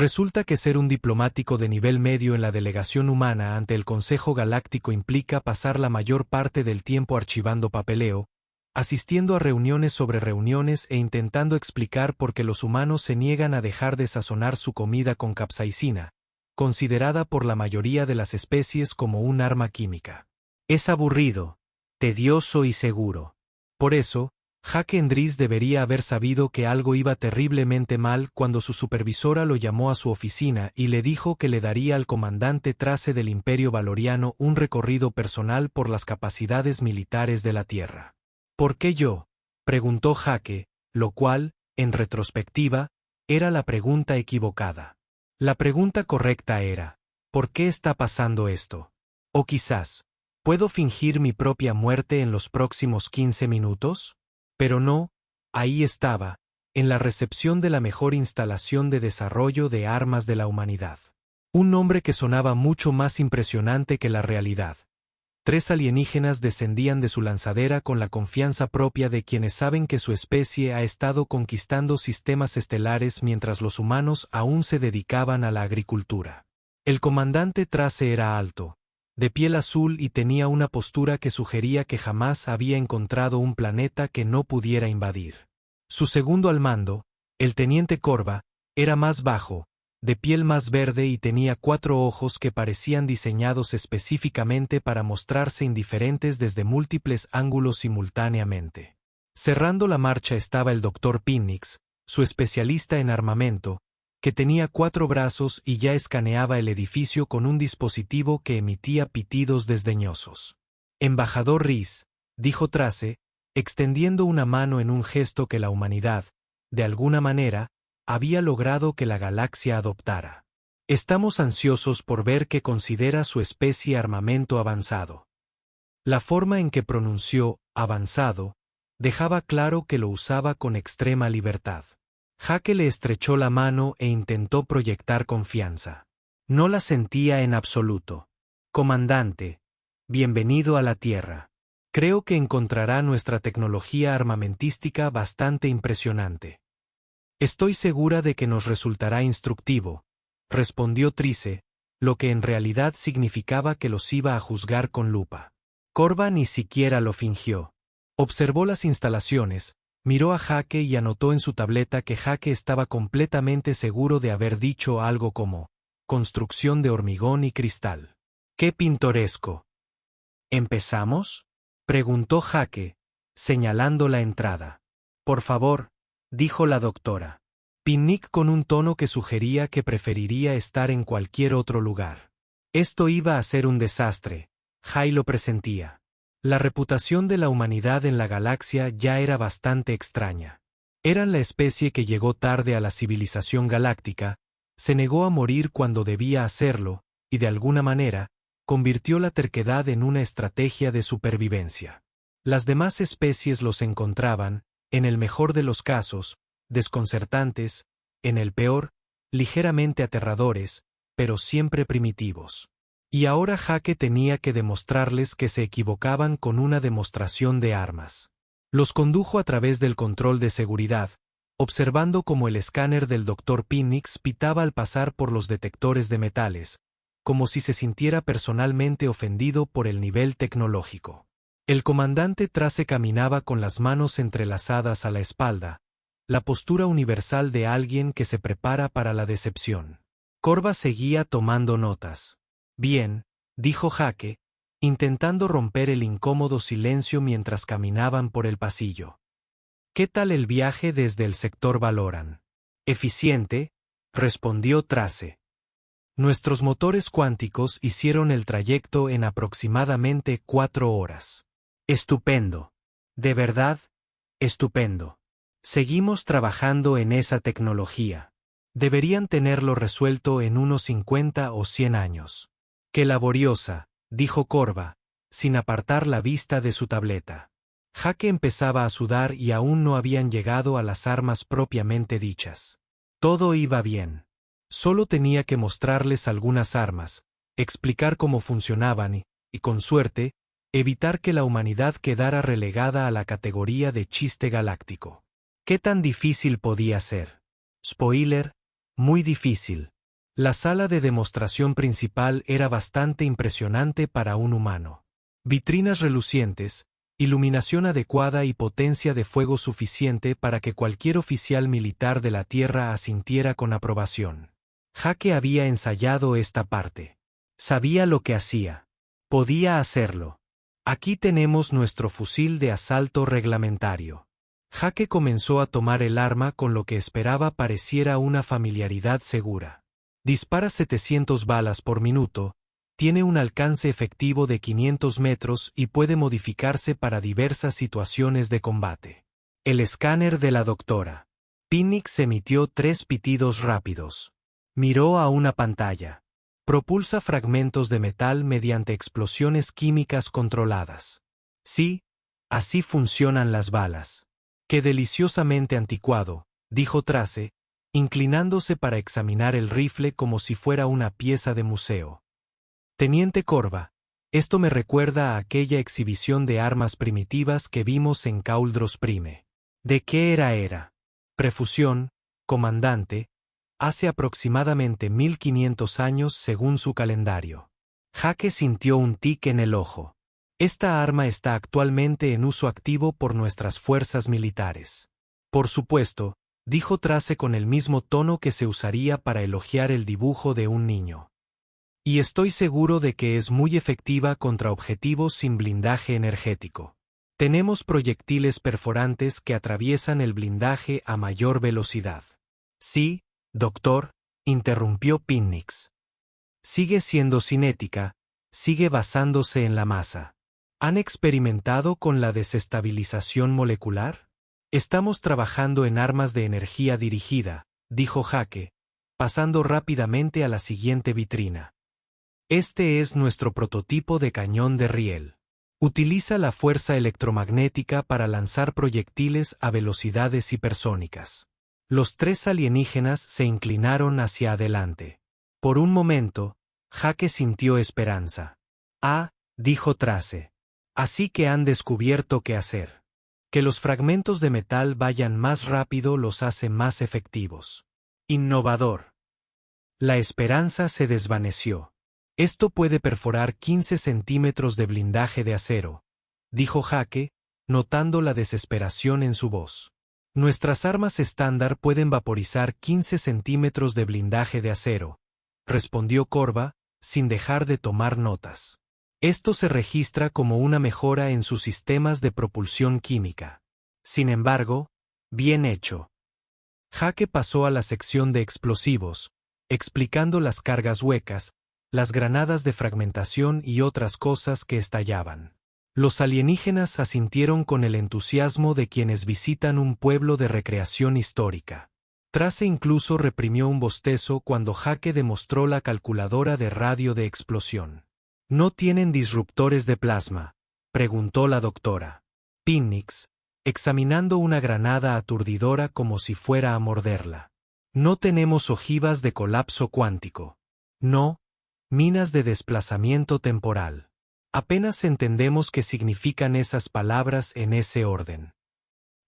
Resulta que ser un diplomático de nivel medio en la delegación humana ante el Consejo Galáctico implica pasar la mayor parte del tiempo archivando papeleo, asistiendo a reuniones sobre reuniones e intentando explicar por qué los humanos se niegan a dejar de sazonar su comida con capsaicina, considerada por la mayoría de las especies como un arma química. Es aburrido, tedioso y seguro. Por eso, Jake Endris debería haber sabido que algo iba terriblemente mal cuando su supervisora lo llamó a su oficina y le dijo que le daría al comandante Trace del Imperio Valoriano un recorrido personal por las capacidades militares de la Tierra. ¿Por qué yo?, preguntó Jake, lo cual, en retrospectiva, era la pregunta equivocada. La pregunta correcta era, ¿por qué está pasando esto? O quizás, ¿puedo fingir mi propia muerte en los próximos 15 minutos? Pero no, ahí estaba, en la recepción de la mejor instalación de desarrollo de armas de la humanidad. Un nombre que sonaba mucho más impresionante que la realidad. 3 alienígenas descendían de su lanzadera con la confianza propia de quienes saben que su especie ha estado conquistando sistemas estelares mientras los humanos aún se dedicaban a la agricultura. El comandante Trace era alto, de piel azul y tenía una postura que sugería que jamás había encontrado un planeta que no pudiera invadir. Su segundo al mando, el teniente Corva, era más bajo, de piel más verde y tenía 4 ojos que parecían diseñados específicamente para mostrarse indiferentes desde múltiples ángulos simultáneamente. Cerrando la marcha estaba el Dr. Pinnix, su especialista en armamento, que tenía 4 brazos y ya escaneaba el edificio con un dispositivo que emitía pitidos desdeñosos. Embajador Rhys, dijo Trace, extendiendo una mano en un gesto que la humanidad, de alguna manera, había logrado que la galaxia adoptara. Estamos ansiosos por ver qué considera su especie armamento avanzado. La forma en que pronunció avanzado dejaba claro que lo usaba con extrema libertad. Jake le estrechó la mano e intentó proyectar confianza. No la sentía en absoluto. Comandante, bienvenido a la Tierra. Creo que encontrará nuestra tecnología armamentística bastante impresionante. Estoy segura de que nos resultará instructivo, respondió Trice, lo que en realidad significaba que los iba a juzgar con lupa. Corva ni siquiera lo fingió. Observó las instalaciones, miró a Jake y anotó en su tableta que Jake estaba completamente seguro de haber dicho algo como construcción de hormigón y cristal. ¡Qué pintoresco! ¿Empezamos?, preguntó Jake, señalando la entrada. Por favor, dijo la doctora. Pinnick con un tono que sugería que preferiría estar en cualquier otro lugar. Esto iba a ser un desastre, Jay lo presentía. La reputación de la humanidad en la galaxia ya era bastante extraña. Eran la especie que llegó tarde a la civilización galáctica, se negó a morir cuando debía hacerlo, y de alguna manera, convirtió la terquedad en una estrategia de supervivencia. Las demás especies los encontraban, en el mejor de los casos, desconcertantes, en el peor, ligeramente aterradores, pero siempre primitivos. Y ahora Jake tenía que demostrarles que se equivocaban con una demostración de armas. Los condujo a través del control de seguridad, observando cómo el escáner del Dr. Pinnix pitaba al pasar por los detectores de metales, como si se sintiera personalmente ofendido por el nivel tecnológico. El comandante Trace caminaba con las manos entrelazadas a la espalda, la postura universal de alguien que se prepara para la decepción. Corva seguía tomando notas. Bien, dijo Jake, intentando romper el incómodo silencio mientras caminaban por el pasillo. ¿Qué tal el viaje desde el sector Valoran? Eficiente, respondió Trace. Nuestros motores cuánticos hicieron el trayecto en aproximadamente 4 horas. Estupendo. De verdad, estupendo. Seguimos trabajando en esa tecnología. Deberían tenerlo resuelto en unos 50 o 100 años. Qué laboriosa, dijo Corva, sin apartar la vista de su tableta. Jake empezaba a sudar y aún no habían llegado a las armas propiamente dichas. Todo iba bien. Solo tenía que mostrarles algunas armas, explicar cómo funcionaban y, con suerte, evitar que la humanidad quedara relegada a la categoría de chiste galáctico. ¿Qué tan difícil podía ser? Spoiler, Muy difícil. La sala de demostración principal era bastante impresionante para un humano. Vitrinas relucientes, iluminación adecuada y potencia de fuego suficiente para que cualquier oficial militar de la Tierra asintiera con aprobación. Jake había ensayado esta parte. Sabía lo que hacía. Podía hacerlo. Aquí tenemos nuestro fusil de asalto reglamentario. Jake comenzó a tomar el arma con lo que esperaba pareciera una familiaridad segura. Dispara 700 balas por minuto, tiene un alcance efectivo de 500 metros y puede modificarse para diversas situaciones de combate. El escáner de la doctora. Pinnix emitió 3 pitidos rápidos. Miró a una pantalla. Propulsa fragmentos de metal mediante explosiones químicas controladas. Sí, así funcionan las balas. Qué deliciosamente anticuado, dijo Trace, inclinándose para examinar el rifle como si fuera una pieza de museo. Teniente Corva, esto me recuerda a aquella exhibición de armas primitivas que vimos en Cauldros Prime. ¿De qué era? Prefusión, comandante, hace aproximadamente 1500 años según su calendario. Jake sintió un tic en el ojo. Esta arma está actualmente en uso activo por nuestras fuerzas militares. Por supuesto, dijo Trace con el mismo tono que se usaría para elogiar el dibujo de un niño. Y estoy seguro de que es muy efectiva contra objetivos sin blindaje energético. Tenemos proyectiles perforantes que atraviesan el blindaje a mayor velocidad. Sí, doctor, interrumpió Pinnix. Sigue siendo cinética, sigue basándose en la masa. ¿Han experimentado con la desestabilización molecular? Estamos trabajando en armas de energía dirigida, dijo Jake, pasando rápidamente a la siguiente vitrina. Este es nuestro prototipo de cañón de riel. Utiliza la fuerza electromagnética para lanzar proyectiles a velocidades hipersónicas. Los 3 alienígenas se inclinaron hacia adelante. Por un momento, Jake sintió esperanza. Ah, dijo Trace. Así que han descubierto qué hacer. Que los fragmentos de metal vayan más rápido los hace más efectivos. Innovador. La esperanza se desvaneció. Esto puede perforar 15 centímetros de blindaje de acero, dijo Jake, notando la desesperación en su voz. Nuestras armas estándar pueden vaporizar 15 centímetros de blindaje de acero, respondió Corva, sin dejar de tomar notas. Esto se registra como una mejora en sus sistemas de propulsión química. Sin embargo, bien hecho. Jake pasó a la sección de explosivos, explicando las cargas huecas, las granadas de fragmentación y otras cosas que estallaban. Los alienígenas asintieron con el entusiasmo de quienes visitan un pueblo de recreación histórica. Trace incluso reprimió un bostezo cuando Jake demostró la calculadora de radio de explosión. ¿No tienen disruptores de plasma?, preguntó la doctora. Pinnix, examinando una granada aturdidora como si fuera a morderla. No tenemos ojivas de colapso cuántico. No, minas de desplazamiento temporal. Apenas entendemos qué significan esas palabras en ese orden.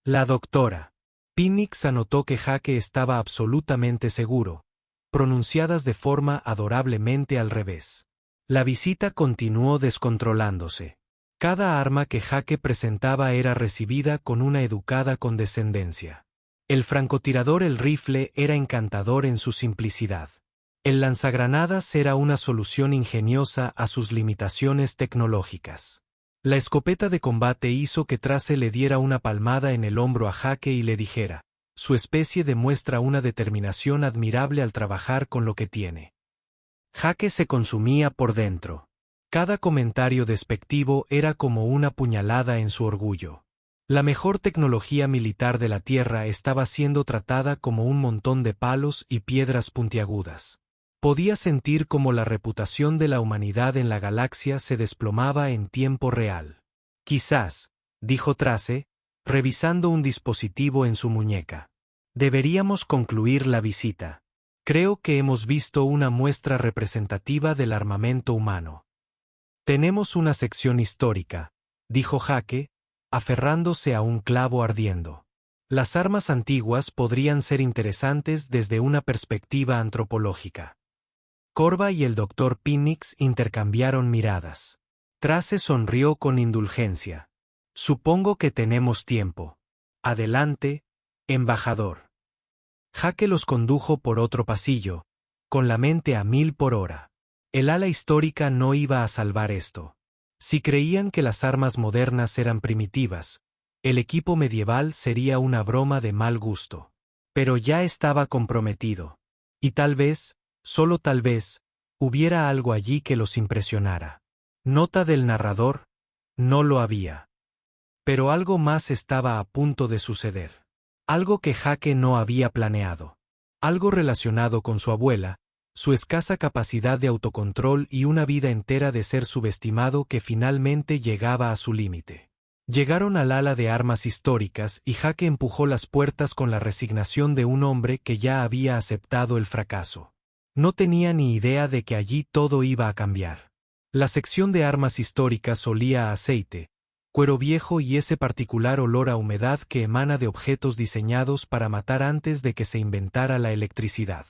La doctora. Pinnix anotó que Jake estaba absolutamente seguro, pronunciadas de forma adorablemente al revés. La visita continuó descontrolándose. Cada arma que Jake presentaba era recibida con una educada condescendencia. El francotirador, el rifle, era encantador en su simplicidad. El lanzagranadas era una solución ingeniosa a sus limitaciones tecnológicas. La escopeta de combate hizo que Trace le diera una palmada en el hombro a Jake y le dijera, su especie demuestra una determinación admirable al trabajar con lo que tiene. Jake se consumía por dentro. Cada comentario despectivo era como una puñalada en su orgullo. La mejor tecnología militar de la Tierra estaba siendo tratada como un montón de palos y piedras puntiagudas. Podía sentir cómo la reputación de la humanidad en la galaxia se desplomaba en tiempo real. Quizás, dijo Trace, revisando un dispositivo en su muñeca. Deberíamos concluir la visita. Creo que hemos visto una muestra representativa del armamento humano. Tenemos una sección histórica, dijo Jake, aferrándose a un clavo ardiendo. Las armas antiguas podrían ser interesantes desde una perspectiva antropológica. Corva y el Dr. Penix intercambiaron miradas. Trace sonrió con indulgencia. Supongo que tenemos tiempo. Adelante, embajador. Jake los condujo por otro pasillo, con la mente a 1000 por hora. El ala histórica no iba a salvar esto. Si creían que las armas modernas eran primitivas, el equipo medieval sería una broma de mal gusto. Pero ya estaba comprometido. Y tal vez, solo tal vez, hubiera algo allí que los impresionara. Nota del narrador: no lo había. Pero algo más estaba a punto de suceder. Algo que Jake no había planeado. Algo relacionado con su abuela, su escasa capacidad de autocontrol y una vida entera de ser subestimado que finalmente llegaba a su límite. Llegaron al ala de armas históricas y Jake empujó las puertas con la resignación de un hombre que ya había aceptado el fracaso. No tenía ni idea de que allí todo iba a cambiar. La sección de armas históricas olía a aceite, cuero viejo y ese particular olor a humedad que emana de objetos diseñados para matar antes de que se inventara la electricidad.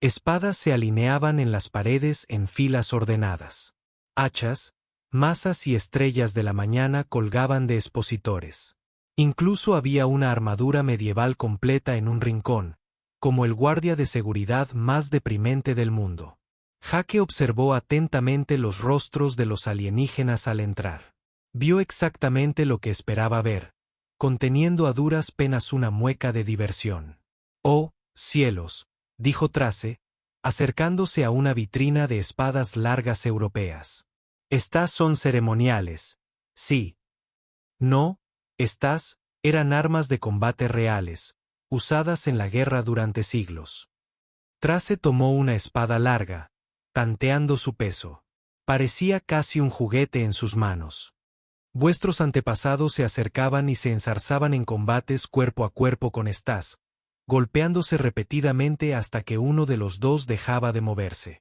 Espadas se alineaban en las paredes en filas ordenadas. Hachas, mazas y estrellas de la mañana colgaban de expositores. Incluso había una armadura medieval completa en un rincón, como el guardia de seguridad más deprimente del mundo. Jake observó atentamente los rostros de los alienígenas al entrar. Vio exactamente lo que esperaba ver, conteniendo a duras penas una mueca de diversión. «Oh, cielos», dijo Trace, acercándose a una vitrina de espadas largas europeas. «Estas son ceremoniales. Sí. No, estas eran armas de combate reales, usadas en la guerra durante siglos». Trace tomó una espada larga, tanteando su peso. Parecía casi un juguete en sus manos. Vuestros antepasados se acercaban y se enzarzaban en combates cuerpo a cuerpo con estas, golpeándose repetidamente hasta que uno de los dos dejaba de moverse.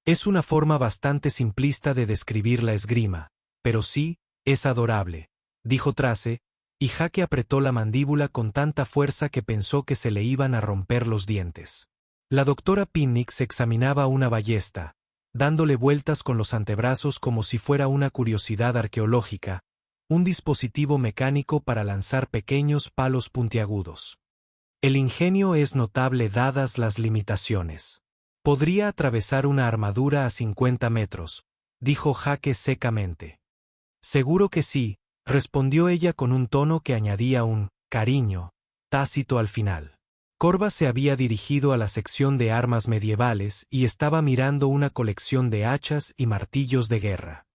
Es una forma bastante simplista de describir la esgrima, pero sí, es adorable, dijo Trace, y Jake apretó la mandíbula con tanta fuerza que pensó que se le iban a romper los dientes. La doctora Penix examinaba una ballesta, dándole vueltas con los antebrazos como si fuera una curiosidad arqueológica, un dispositivo mecánico para lanzar pequeños palos puntiagudos. El ingenio es notable dadas las limitaciones. Podría atravesar una armadura a 50 metros, dijo Jake secamente. Seguro que sí, respondió ella con un tono que añadía un cariño tácito al final. Corva se había dirigido a la sección de armas medievales y estaba mirando una colección de hachas y martillos de guerra.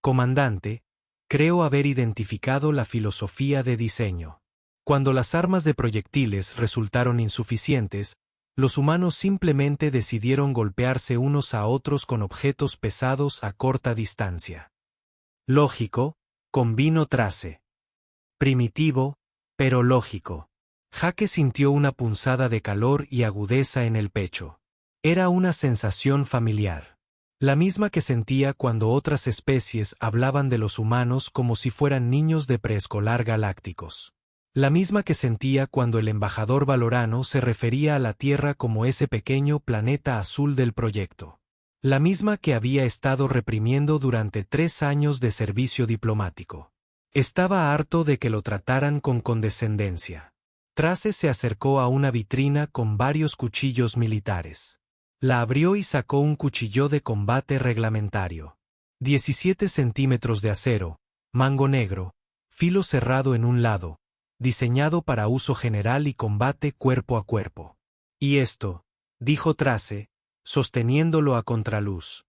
Comandante, creo haber identificado la filosofía de diseño. Cuando las armas de proyectiles resultaron insuficientes, los humanos simplemente decidieron golpearse unos a otros con objetos pesados a corta distancia. Lógico, convino Trace. Primitivo, pero lógico. Jake sintió una punzada de calor y agudeza en el pecho. Era una sensación familiar. La misma que sentía cuando otras especies hablaban de los humanos como si fueran niños de preescolar galácticos. La misma que sentía cuando el embajador valorano se refería a la Tierra como ese pequeño planeta azul del proyecto. La misma que había estado reprimiendo durante 3 años de servicio diplomático. Estaba harto de que lo trataran con condescendencia. Trace se acercó a una vitrina con varios cuchillos militares. La abrió y sacó un cuchillo de combate reglamentario. 17 centímetros de acero, mango negro, filo cerrado en un lado, diseñado para uso general y combate cuerpo a cuerpo. «¿Y esto?», dijo Trace, sosteniéndolo a contraluz.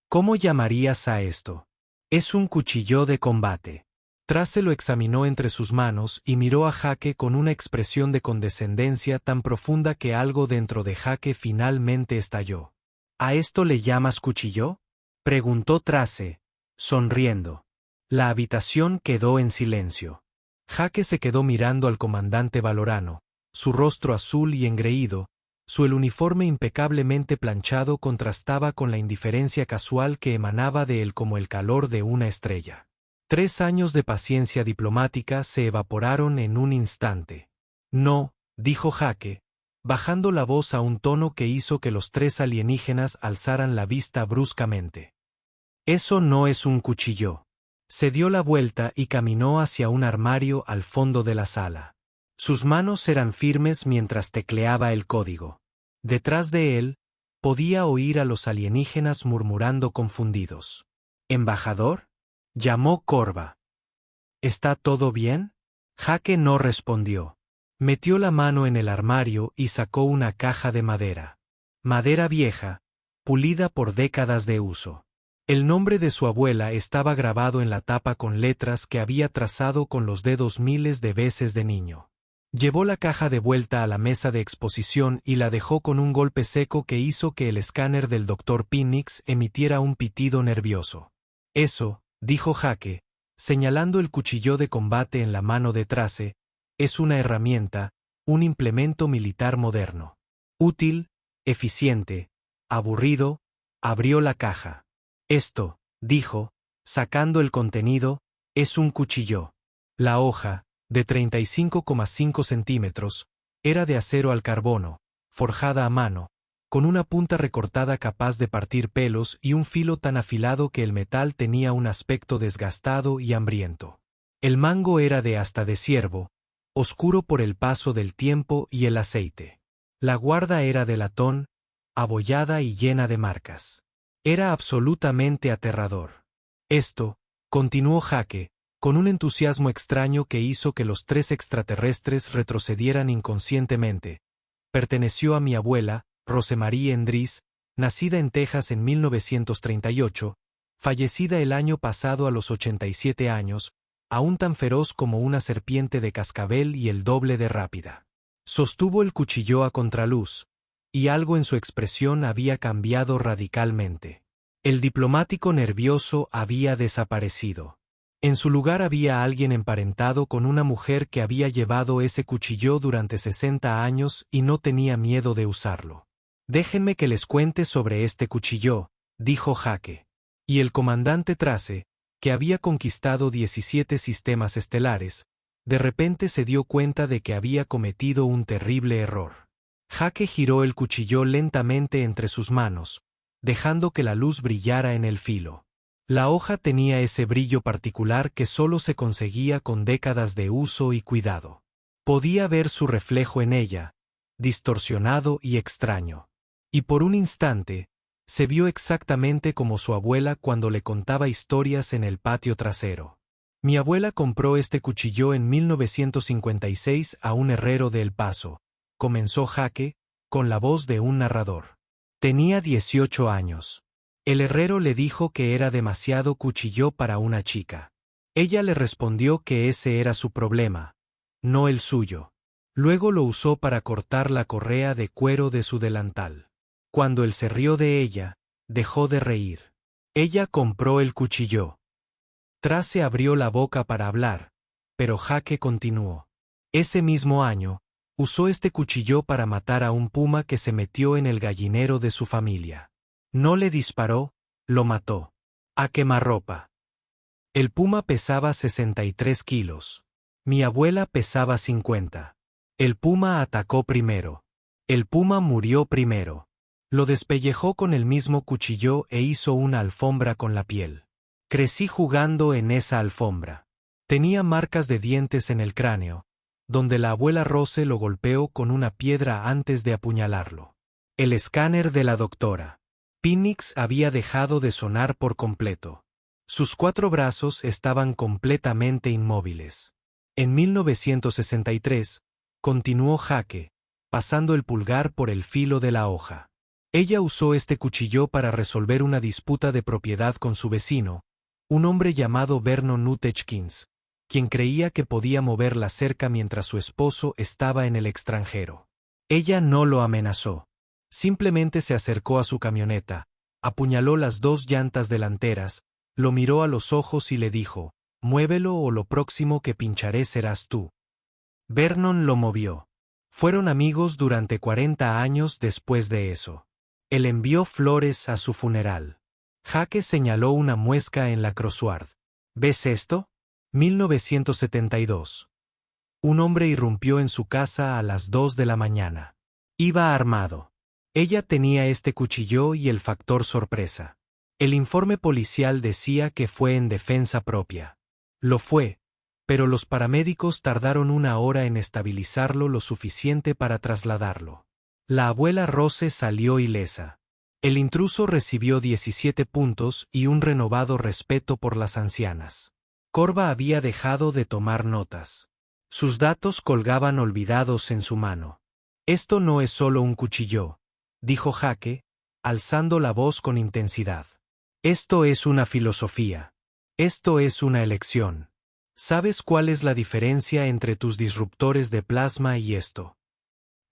«¿Cómo llamarías a esto?». «Es un cuchillo de combate». Trace lo examinó entre sus manos y miró a Jake con una expresión de condescendencia tan profunda que algo dentro de Jake finalmente estalló. «¿A esto le llamas cuchillo?», preguntó Trace, sonriendo. La habitación quedó en silencio. Jake se quedó mirando al comandante valorano, su rostro azul y engreído, el uniforme impecablemente planchado contrastaba con la indiferencia casual que emanaba de él como el calor de una estrella. 3 años de paciencia diplomática se evaporaron en un instante. No, dijo Jake, bajando la voz a un tono que hizo que los tres alienígenas alzaran la vista bruscamente. Eso no es un cuchillo. Se dio la vuelta y caminó hacia un armario al fondo de la sala. Sus manos eran firmes mientras tecleaba el código. Detrás de él, podía oír a los alienígenas murmurando confundidos. ¿Embajador? Llamó Corva. ¿Está todo bien? Jake no respondió. Metió la mano en el armario y sacó una caja de madera. Madera vieja, pulida por décadas de uso. El nombre de su abuela estaba grabado en la tapa con letras que había trazado con los dedos miles de veces de niño. Llevó la caja de vuelta a la mesa de exposición y la dejó con un golpe seco que hizo que el escáner del Dr. Phoenix emitiera un pitido nervioso. Eso, dijo Jake, señalando el cuchillo de combate en la mano de Trace, es una herramienta, un implemento militar moderno. Útil, eficiente, aburrido, abrió la caja. Esto, dijo, sacando el contenido, es un cuchillo. La hoja, de 35,5 centímetros, era de acero al carbono, forjada a mano, con una punta recortada capaz de partir pelos y un filo tan afilado que el metal tenía un aspecto desgastado y hambriento. El mango era de asta de ciervo, oscuro por el paso del tiempo y el aceite. La guarda era de latón, abollada y llena de marcas. Era absolutamente aterrador. Esto, continuó Jake, con un entusiasmo extraño que hizo que los tres extraterrestres retrocedieran inconscientemente, perteneció a mi abuela, Rosemarie Endris, nacida en Texas en 1938, fallecida el año pasado a los 87 años, aún tan feroz como una serpiente de cascabel y el doble de rápida. Sostuvo el cuchillo a contraluz, y algo en su expresión había cambiado radicalmente. El diplomático nervioso había desaparecido. En su lugar había alguien emparentado con una mujer que había llevado ese cuchillo durante 60 años y no tenía miedo de usarlo. Déjenme que les cuente sobre este cuchillo, dijo Jake. Y el comandante Trace, que había conquistado 17 sistemas estelares, de repente se dio cuenta de que había cometido un terrible error. Jake giró el cuchillo lentamente entre sus manos, dejando que la luz brillara en el filo. La hoja tenía ese brillo particular que solo se conseguía con décadas de uso y cuidado. Podía ver su reflejo en ella, distorsionado y extraño. Y por un instante, se vio exactamente como su abuela cuando le contaba historias en el patio trasero. Mi abuela compró este cuchillo en 1956 a un herrero de El Paso, comenzó Jake, con la voz de un narrador. Tenía 18 años. El herrero le dijo que era demasiado cuchillo para una chica. Ella le respondió que ese era su problema, no el suyo. Luego lo usó para cortar la correa de cuero de su delantal. Cuando él se rió de ella, dejó de reír. Ella compró el cuchillo. Trace abrió la boca para hablar, pero Jake continuó. Ese mismo año, usó este cuchillo para matar a un puma que se metió en el gallinero de su familia. No le disparó, lo mató. A quemarropa. El puma pesaba 63 kilos. Mi abuela pesaba 50. El puma atacó primero. El puma murió primero. Lo despellejó con el mismo cuchillo e hizo una alfombra con la piel. Crecí jugando en esa alfombra. Tenía marcas de dientes en el cráneo, donde la abuela Rose lo golpeó con una piedra antes de apuñalarlo. El escáner de la doctora Phoenix había dejado de sonar por completo. Sus 4 brazos estaban completamente inmóviles. En 1963, continuó Jake, pasando el pulgar por el filo de la hoja. Ella usó este cuchillo para resolver una disputa de propiedad con su vecino, un hombre llamado Vernon Nutechkins, quien creía que podía mover la cerca mientras su esposo estaba en el extranjero. Ella no lo amenazó. Simplemente se acercó a su camioneta, apuñaló las 2 llantas delanteras, lo miró a los ojos y le dijo, «Muévelo o lo próximo que pincharé serás tú». Vernon lo movió. Fueron amigos durante 40 años después de eso. Él envió flores a su funeral. Jake señaló una muesca en la crossguard. «¿Ves esto?» 1972. Un hombre irrumpió en su casa a las 2 de la mañana. Iba armado. Ella tenía este cuchillo y el factor sorpresa. El informe policial decía que fue en defensa propia. Lo fue, pero los paramédicos tardaron 1 hora en estabilizarlo lo suficiente para trasladarlo. La abuela Rose salió ilesa. El intruso recibió 17 puntos y un renovado respeto por las ancianas. Corva había dejado de tomar notas. Sus datos colgaban olvidados en su mano. Esto no es solo un cuchillo, dijo Jake, alzando la voz con intensidad. Esto es una filosofía. Esto es una elección. ¿Sabes cuál es la diferencia entre tus disruptores de plasma y esto?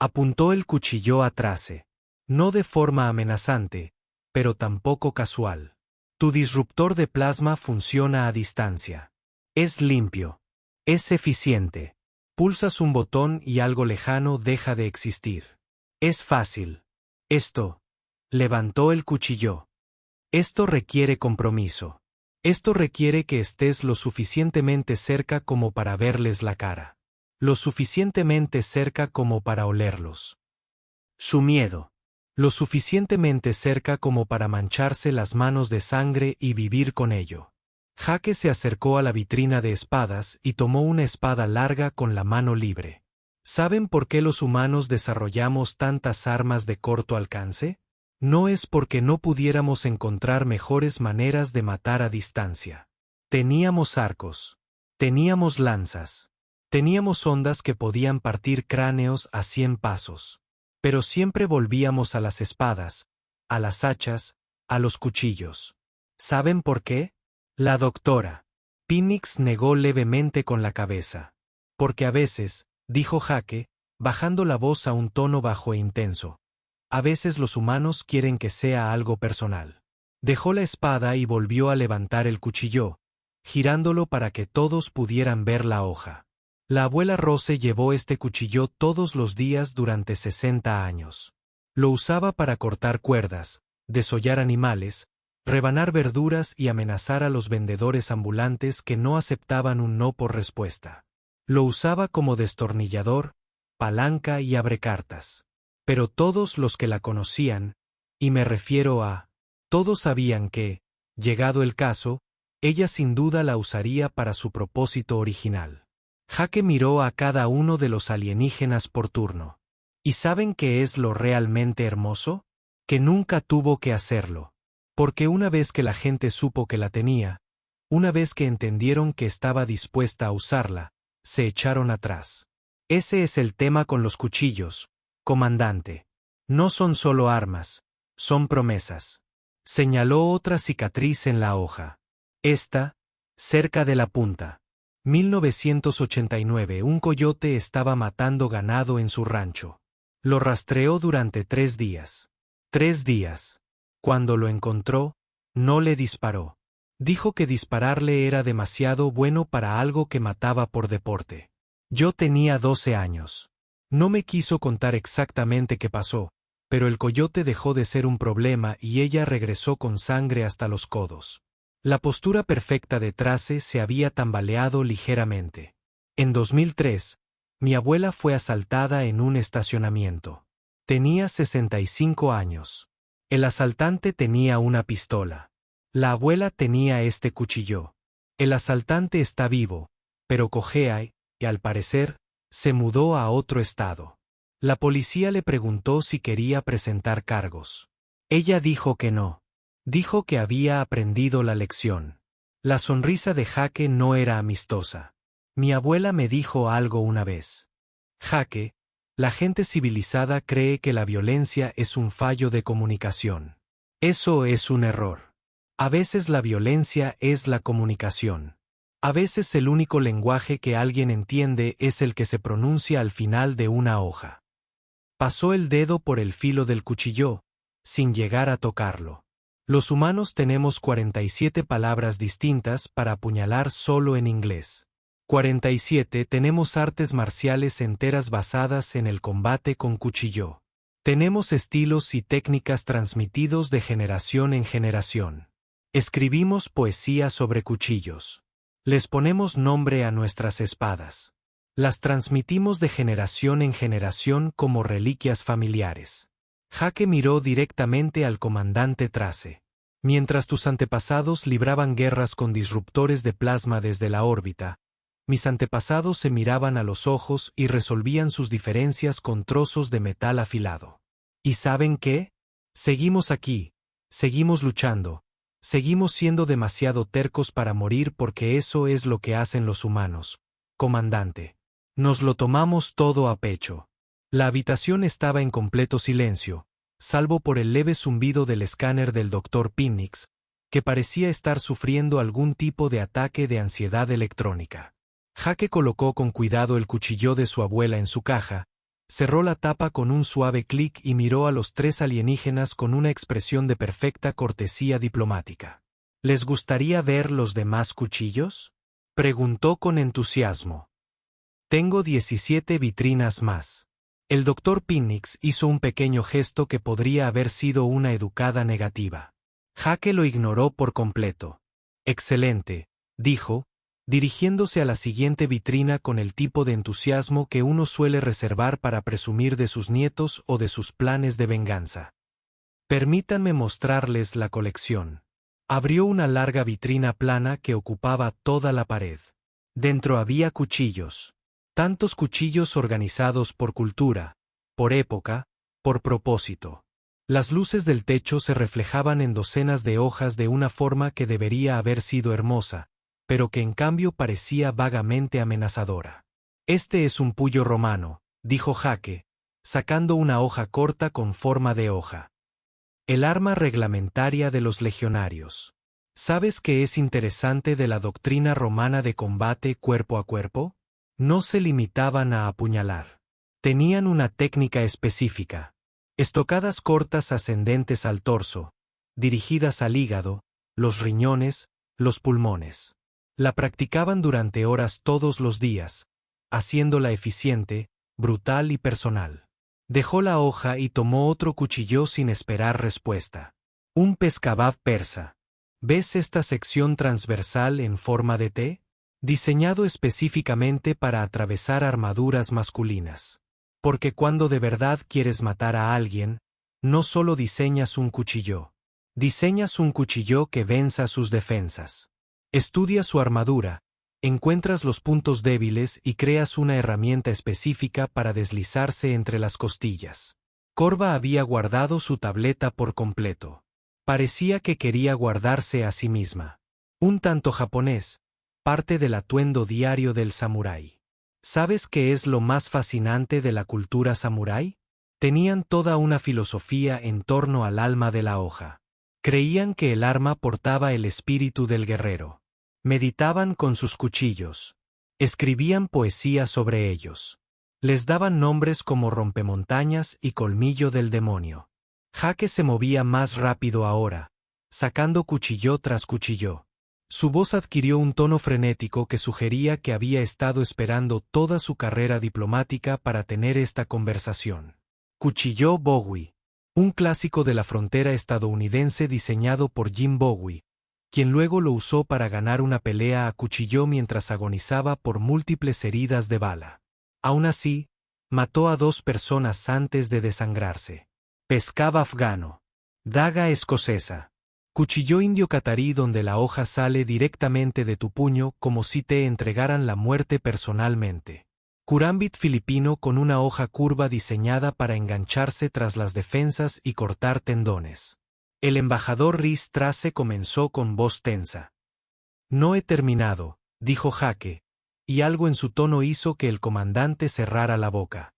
Apuntó el cuchillo a Trace. No de forma amenazante, pero tampoco casual. Tu disruptor de plasma funciona a distancia. Es limpio. Es eficiente. Pulsas un botón y algo lejano deja de existir. Es fácil. Esto. Levantó el cuchillo. Esto requiere compromiso. Esto requiere que estés lo suficientemente cerca como para verles la cara. Lo suficientemente cerca como para olerlos. Su miedo. Lo suficientemente cerca como para mancharse las manos de sangre y vivir con ello. Jake se acercó a la vitrina de espadas y tomó una espada larga con la mano libre. ¿Saben por qué los humanos desarrollamos tantas armas de corto alcance? No es porque no pudiéramos encontrar mejores maneras de matar a distancia. Teníamos arcos. Teníamos lanzas. Teníamos ondas que podían partir cráneos a 100 pasos. Pero siempre volvíamos a las espadas, a las hachas, a los cuchillos. ¿Saben por qué? La doctora Phoenix negó levemente con la cabeza. Porque a veces, dijo Jake, bajando la voz a un tono bajo e intenso, a veces los humanos quieren que sea algo personal. Dejó la espada y volvió a levantar el cuchillo, girándolo para que todos pudieran ver la hoja. La abuela Rose llevó este cuchillo todos los días durante 60 años. Lo usaba para cortar cuerdas, desollar animales, rebanar verduras y amenazar a los vendedores ambulantes que no aceptaban un no por respuesta. Lo usaba como destornillador, palanca y abrecartas. Pero todos los que la conocían, y me refiero a, todos sabían que, llegado el caso, ella sin duda la usaría para su propósito original. Jake miró a cada uno de los alienígenas por turno. ¿Y saben qué es lo realmente hermoso? Que nunca tuvo que hacerlo. Porque una vez que la gente supo que la tenía, una vez que entendieron que estaba dispuesta a usarla, se echaron atrás. Ese es el tema con los cuchillos, comandante. No son solo armas, son promesas. Señaló otra cicatriz en la hoja. Esta, cerca de la punta. 1989. Un coyote estaba matando ganado en su rancho. Lo rastreó durante 3 días. 3 días. Cuando lo encontró, no le disparó. Dijo que dispararle era demasiado bueno para algo que mataba por deporte. Yo tenía 12 años. No me quiso contar exactamente qué pasó, pero el coyote dejó de ser un problema y ella regresó con sangre hasta los codos. La postura perfecta de Trace se había tambaleado ligeramente. En 2003, mi abuela fue asaltada en un estacionamiento. Tenía 65 años. El asaltante tenía una pistola. La abuela tenía este cuchillo. El asaltante está vivo, pero cojea y, al parecer, se mudó a otro estado. La policía le preguntó si quería presentar cargos. Ella dijo que no. Dijo que había aprendido la lección. La sonrisa de Jake no era amistosa. Mi abuela me dijo algo una vez. Jake, la gente civilizada cree que la violencia es un fallo de comunicación. Eso es un error. A veces la violencia es la comunicación. A veces el único lenguaje que alguien entiende es el que se pronuncia al final de una hoja. Pasó el dedo por el filo del cuchillo, sin llegar a tocarlo. Los humanos tenemos 47 palabras distintas para apuñalar solo en inglés. 47. Tenemos artes marciales enteras basadas en el combate con cuchillo. Tenemos estilos y técnicas transmitidos de generación en generación. Escribimos poesía sobre cuchillos. Les ponemos nombre a nuestras espadas. Las transmitimos de generación en generación como reliquias familiares. Jake miró directamente al comandante Trace. Mientras tus antepasados libraban guerras con disruptores de plasma desde la órbita, mis antepasados se miraban a los ojos y resolvían sus diferencias con trozos de metal afilado. ¿Y saben qué? Seguimos aquí, seguimos luchando, seguimos siendo demasiado tercos para morir porque eso es lo que hacen los humanos, comandante. Nos lo tomamos todo a pecho. La habitación estaba en completo silencio, salvo por el leve zumbido del escáner del Dr. Pinnix, que parecía estar sufriendo algún tipo de ataque de ansiedad electrónica. Jake colocó con cuidado el cuchillo de su abuela en su caja, cerró la tapa con un suave clic y miró a los 3 alienígenas con una expresión de perfecta cortesía diplomática. ¿Les gustaría ver los demás cuchillos?, preguntó con entusiasmo. Tengo 17 vitrinas más. El Dr. Pinnix hizo un pequeño gesto que podría haber sido una educada negativa. Jake lo ignoró por completo. Excelente, dijo, dirigiéndose a la siguiente vitrina con el tipo de entusiasmo que uno suele reservar para presumir de sus nietos o de sus planes de venganza. Permítanme mostrarles la colección. Abrió una larga vitrina plana que ocupaba toda la pared. Dentro había cuchillos. Tantos cuchillos organizados por cultura, por época, por propósito. Las luces del techo se reflejaban en docenas de hojas de una forma que debería haber sido hermosa, pero que en cambio parecía vagamente amenazadora. Este es un puyo romano, dijo Jake, sacando una hoja corta con forma de hoja. El arma reglamentaria de los legionarios. ¿Sabes qué es interesante de la doctrina romana de combate cuerpo a cuerpo? No se limitaban a apuñalar. Tenían una técnica específica. Estocadas cortas ascendentes al torso, dirigidas al hígado, los riñones, los pulmones. La practicaban durante horas todos los días, haciéndola eficiente, brutal y personal. Dejó la hoja y tomó otro cuchillo sin esperar respuesta. Un pescabab persa. ¿Ves esta sección transversal en forma de T? Diseñado específicamente para atravesar armaduras masculinas. Porque cuando de verdad quieres matar a alguien, no solo diseñas un cuchillo. Diseñas un cuchillo que venza sus defensas. Estudias su armadura, encuentras los puntos débiles y creas una herramienta específica para deslizarse entre las costillas. Corva había guardado su tableta por completo. Parecía que quería guardarse a sí misma. Un tanto japonés, parte del atuendo diario del samurái. ¿Sabes qué es lo más fascinante de la cultura samurái? Tenían toda una filosofía en torno al alma de la hoja. Creían que el arma portaba el espíritu del guerrero. Meditaban con sus cuchillos. Escribían poesía sobre ellos. Les daban nombres como rompemontañas y colmillo del demonio. Jake se movía más rápido ahora, sacando cuchillo tras cuchillo. Su voz adquirió un tono frenético que sugería que había estado esperando toda su carrera diplomática para tener esta conversación. Cuchillo Bowie. Un clásico de la frontera estadounidense diseñado por Jim Bowie, quien luego lo usó para ganar una pelea a cuchillo mientras agonizaba por múltiples heridas de bala. Aún así, mató a 2 personas antes de desangrarse. Pescaba afgano. Daga escocesa. Cuchillo indio catarí donde la hoja sale directamente de tu puño como si te entregaran la muerte personalmente. Curambit filipino con una hoja curva diseñada para engancharse tras las defensas y cortar tendones. El embajador Rhys Trace comenzó con voz tensa. No he terminado, dijo Jake, y algo en su tono hizo que el comandante cerrara la boca.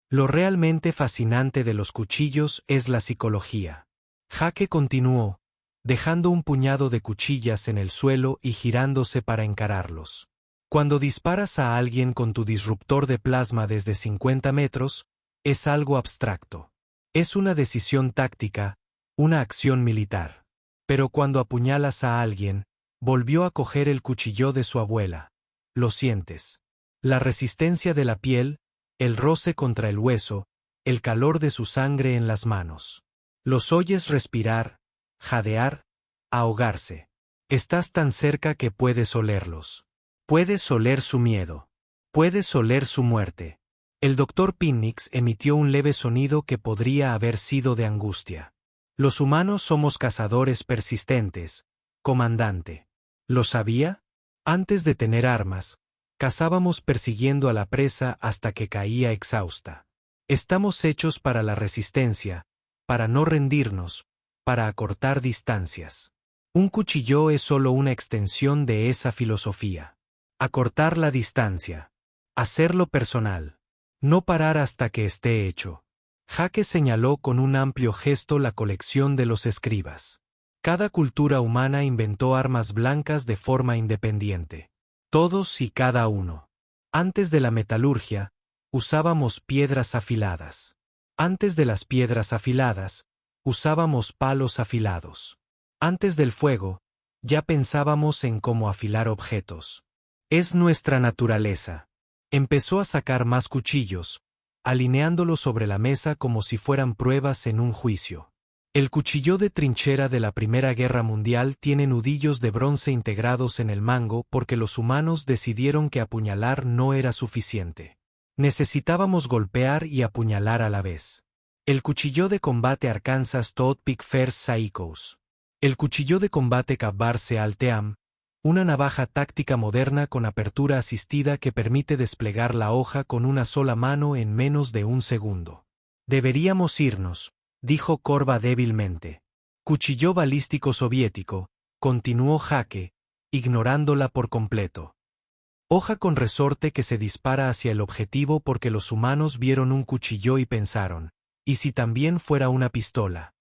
Lo realmente fascinante de los cuchillos es la psicología. Jake continuó, dejando un puñado de cuchillas en el suelo y girándose para encararlos. Cuando disparas a alguien con tu disruptor de plasma desde 50 metros, es algo abstracto. Es una decisión táctica, una acción militar. Pero cuando apuñalas a alguien, volvió a coger el cuchillo de su abuela. Lo sientes. La resistencia de la piel, el roce contra el hueso, el calor de su sangre en las manos. Los oyes respirar, jadear, ahogarse. Estás tan cerca que puedes olerlos. Puedes oler su miedo. Puedes oler su muerte. El doctor Pinnix emitió un leve sonido que podría haber sido de angustia. Los humanos somos cazadores persistentes, comandante. ¿Lo sabía? Antes de tener armas, cazábamos persiguiendo a la presa hasta que caía exhausta. Estamos hechos para la resistencia, para no rendirnos, para acortar distancias. Un cuchillo es solo una extensión de esa filosofía. Acortar la distancia. Hacerlo personal. No parar hasta que esté hecho. Jake señaló con un amplio gesto la colección de los escribas. Cada cultura humana inventó armas blancas de forma independiente. Todos y cada uno. Antes de la metalurgia, usábamos piedras afiladas. Antes de las piedras afiladas, usábamos palos afilados. Antes del fuego, ya pensábamos en cómo afilar objetos. Es nuestra naturaleza. Empezó a sacar más cuchillos, alineándolos sobre la mesa como si fueran pruebas en un juicio. El cuchillo de trinchera de la Primera Guerra Mundial tiene nudillos de bronce integrados en el mango porque los humanos decidieron que apuñalar no era suficiente. Necesitábamos golpear y apuñalar a la vez. El cuchillo de combate Arkansas Toothpick First Saikos. El cuchillo de combate Kabbar-Se Alteam, una navaja táctica moderna con apertura asistida que permite desplegar la hoja con una sola mano en menos de un segundo. Deberíamos irnos, dijo Korva débilmente. Cuchillo balístico soviético, continuó Jake, ignorándola por completo. Hoja con resorte que se dispara hacia el objetivo porque los humanos vieron un cuchillo y pensaron, ¿y si también fuera una pistola?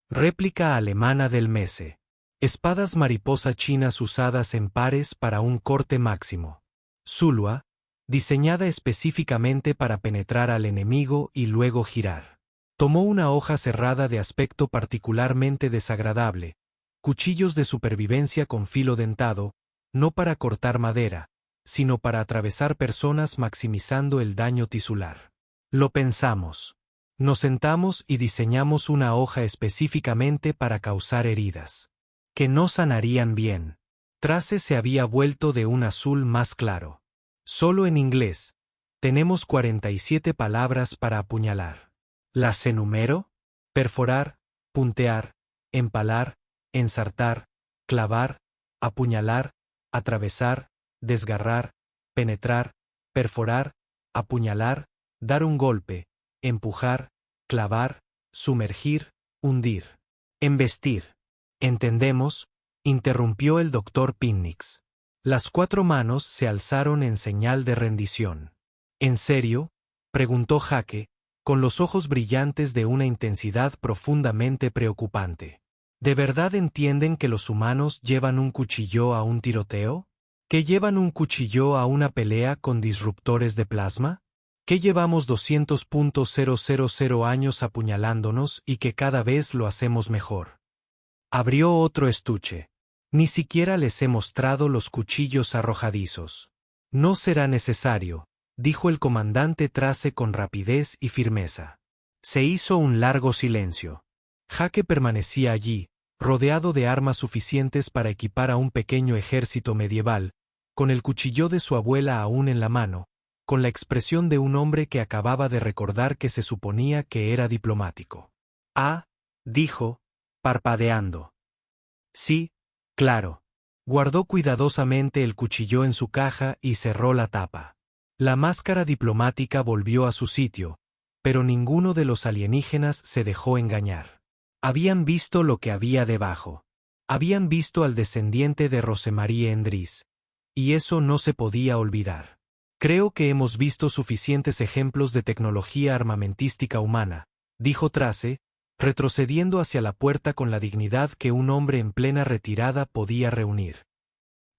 Réplica alemana del Mese. Espadas mariposa chinas usadas en pares para un corte máximo. Zulua, diseñada específicamente para penetrar al enemigo y luego girar. Tomó una hoja cerrada de aspecto particularmente desagradable, cuchillos de supervivencia con filo dentado, no para cortar madera, sino para atravesar personas maximizando el daño tisular. Lo pensamos. Nos sentamos y diseñamos una hoja específicamente para causar heridas. Que no sanarían bien. Trace se había vuelto de un azul más claro. Solo en inglés. Tenemos 47 palabras para apuñalar. ¿Las enumero? Perforar, puntear, empalar, ensartar, clavar, apuñalar, atravesar, desgarrar, penetrar, perforar, apuñalar, dar un golpe, empujar, clavar, sumergir, hundir. Embestir. ¿Entendemos? Interrumpió el doctor Pinnix. Las 4 manos se alzaron en señal de rendición. ¿En serio? Preguntó Jake, con los ojos brillantes de una intensidad profundamente preocupante. ¿De verdad entienden que los humanos llevan un cuchillo a un tiroteo? ¿Que llevan un cuchillo a una pelea con disruptores de plasma? ¿Que llevamos 200.000 años apuñalándonos y que cada vez lo hacemos mejor? Abrió otro estuche. Ni siquiera les he mostrado los cuchillos arrojadizos. No será necesario, dijo el comandante Trace con rapidez y firmeza. Se hizo un largo silencio. Jake permanecía allí, rodeado de armas suficientes para equipar a un pequeño ejército medieval, con el cuchillo de su abuela aún en la mano, con la expresión de un hombre que acababa de recordar que se suponía que era diplomático. Ah, dijo, parpadeando. Sí, claro. Guardó cuidadosamente el cuchillo en su caja y cerró la tapa. La máscara diplomática volvió a su sitio, pero ninguno de los alienígenas se dejó engañar. Habían visto lo que había debajo. Habían visto al descendiente de Rosemarie Endris, y eso no se podía olvidar. Creo que hemos visto suficientes ejemplos de tecnología armamentística humana, dijo Trace, retrocediendo hacia la puerta con la dignidad que un hombre en plena retirada podía reunir.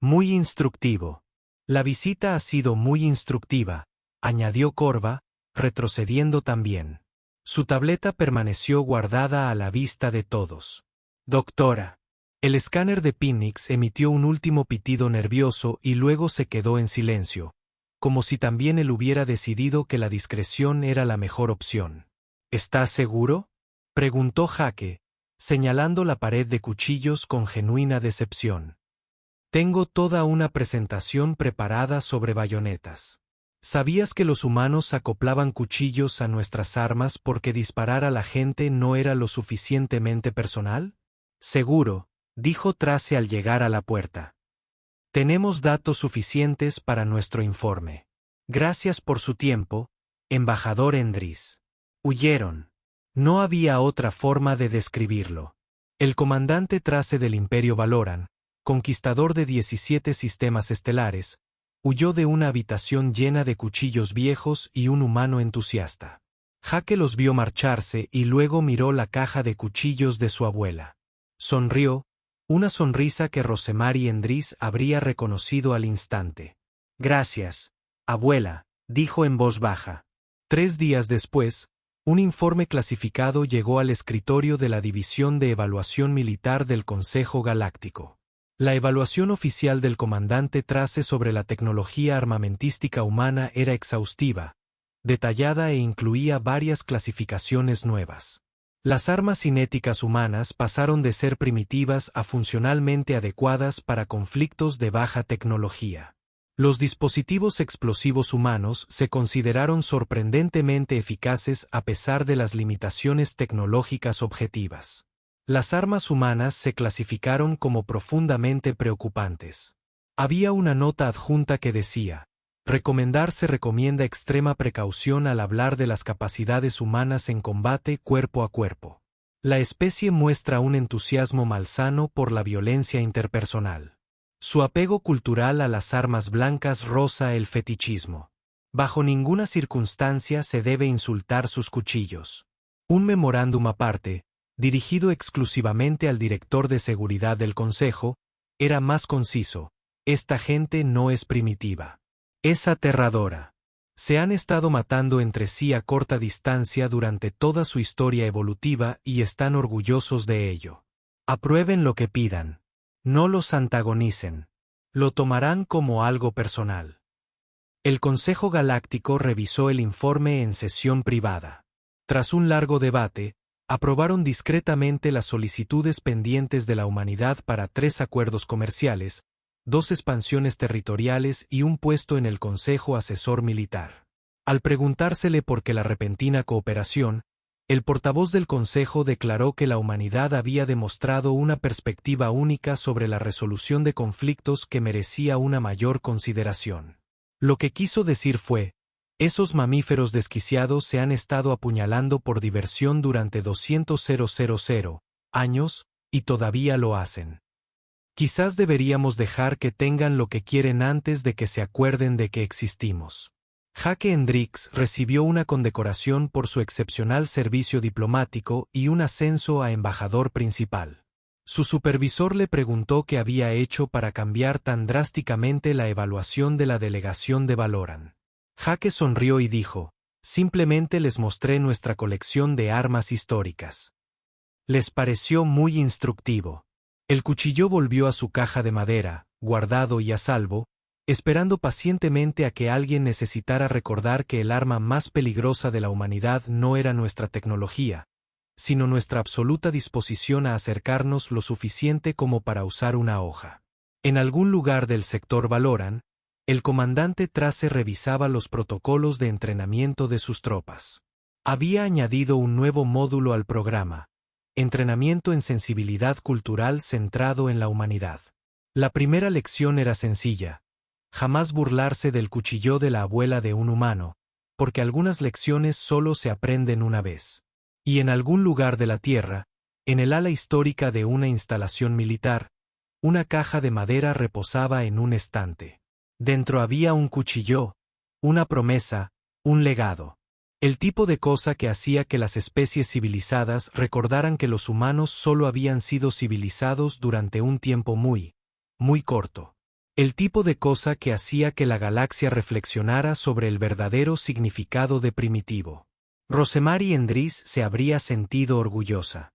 Muy instructivo. La visita ha sido muy instructiva, añadió Korva, retrocediendo también. Su tableta permaneció guardada a la vista de todos. Doctora. El escáner de Pinnix emitió un último pitido nervioso y luego se quedó en silencio, como si también él hubiera decidido que la discreción era la mejor opción. ¿Estás seguro?, preguntó Jake, señalando la pared de cuchillos con genuina decepción. Tengo toda una presentación preparada sobre bayonetas. ¿Sabías que los humanos acoplaban cuchillos a nuestras armas porque disparar a la gente no era lo suficientemente personal? Seguro, dijo Trace al llegar a la puerta. Tenemos datos suficientes para nuestro informe. Gracias por su tiempo, embajador Endris. Huyeron. No había otra forma de describirlo. El comandante Trace del Imperio Valoran, conquistador de 17 sistemas estelares, huyó de una habitación llena de cuchillos viejos y un humano entusiasta. Jake los vio marcharse y luego miró la caja de cuchillos de su abuela. Sonrió, una sonrisa que Rosemary Endris habría reconocido al instante. Gracias, abuela, dijo en voz baja. 3 días después, un informe clasificado llegó al escritorio de la División de Evaluación Militar del Consejo Galáctico. La evaluación oficial del comandante Trace sobre la tecnología armamentística humana era exhaustiva, detallada e incluía varias clasificaciones nuevas. Las armas cinéticas humanas pasaron de ser primitivas a funcionalmente adecuadas para conflictos de baja tecnología. Los dispositivos explosivos humanos se consideraron sorprendentemente eficaces a pesar de las limitaciones tecnológicas objetivas. Las armas humanas se clasificaron como profundamente preocupantes. Había una nota adjunta que decía: se recomienda extrema precaución al hablar de las capacidades humanas en combate cuerpo a cuerpo. La especie muestra un entusiasmo malsano por la violencia interpersonal. Su apego cultural a las armas blancas roza el fetichismo. Bajo ninguna circunstancia se debe insultar sus cuchillos. Un memorándum aparte, dirigido exclusivamente al director de seguridad del Consejo, era más conciso: esta gente no es primitiva. Es aterradora. Se han estado matando entre sí a corta distancia durante toda su historia evolutiva y están orgullosos de ello. Aprueben lo que pidan. No los antagonicen. Lo tomarán como algo personal. El Consejo Galáctico revisó el informe en sesión privada. Tras un largo debate, aprobaron discretamente las solicitudes pendientes de la humanidad para 3 acuerdos comerciales, 2 expansiones territoriales y un puesto en el Consejo Asesor Militar. Al preguntársele por qué la repentina cooperación, el portavoz del Consejo declaró que la humanidad había demostrado una perspectiva única sobre la resolución de conflictos que merecía una mayor consideración. Lo que quiso decir fue: esos mamíferos desquiciados se han estado apuñalando por diversión durante 200.000 años, y todavía lo hacen. Quizás deberíamos dejar que tengan lo que quieren antes de que se acuerden de que existimos. Jake Hendricks recibió una condecoración por su excepcional servicio diplomático y un ascenso a embajador principal. Su supervisor le preguntó qué había hecho para cambiar tan drásticamente la evaluación de la delegación de Valoran. Jake sonrió y dijo: simplemente les mostré nuestra colección de armas históricas. Les pareció muy instructivo. El cuchillo volvió a su caja de madera, guardado y a salvo, esperando pacientemente a que alguien necesitara recordar que el arma más peligrosa de la humanidad no era nuestra tecnología, sino nuestra absoluta disposición a acercarnos lo suficiente como para usar una hoja. En algún lugar del sector Valoran, el comandante Trace revisaba los protocolos de entrenamiento de sus tropas. Había añadido un nuevo módulo al programa: entrenamiento en sensibilidad cultural centrado en la humanidad. La primera lección era sencilla: jamás burlarse del cuchillo de la abuela de un humano, porque algunas lecciones solo se aprenden una vez. Y en algún lugar de la Tierra, en el ala histórica de una instalación militar, una caja de madera reposaba en un estante. Dentro había un cuchillo, una promesa, un legado. El tipo de cosa que hacía que las especies civilizadas recordaran que los humanos solo habían sido civilizados durante un tiempo muy, muy corto. El tipo de cosa que hacía que la galaxia reflexionara sobre el verdadero significado de primitivo. Rosemary Endris se habría sentido orgullosa.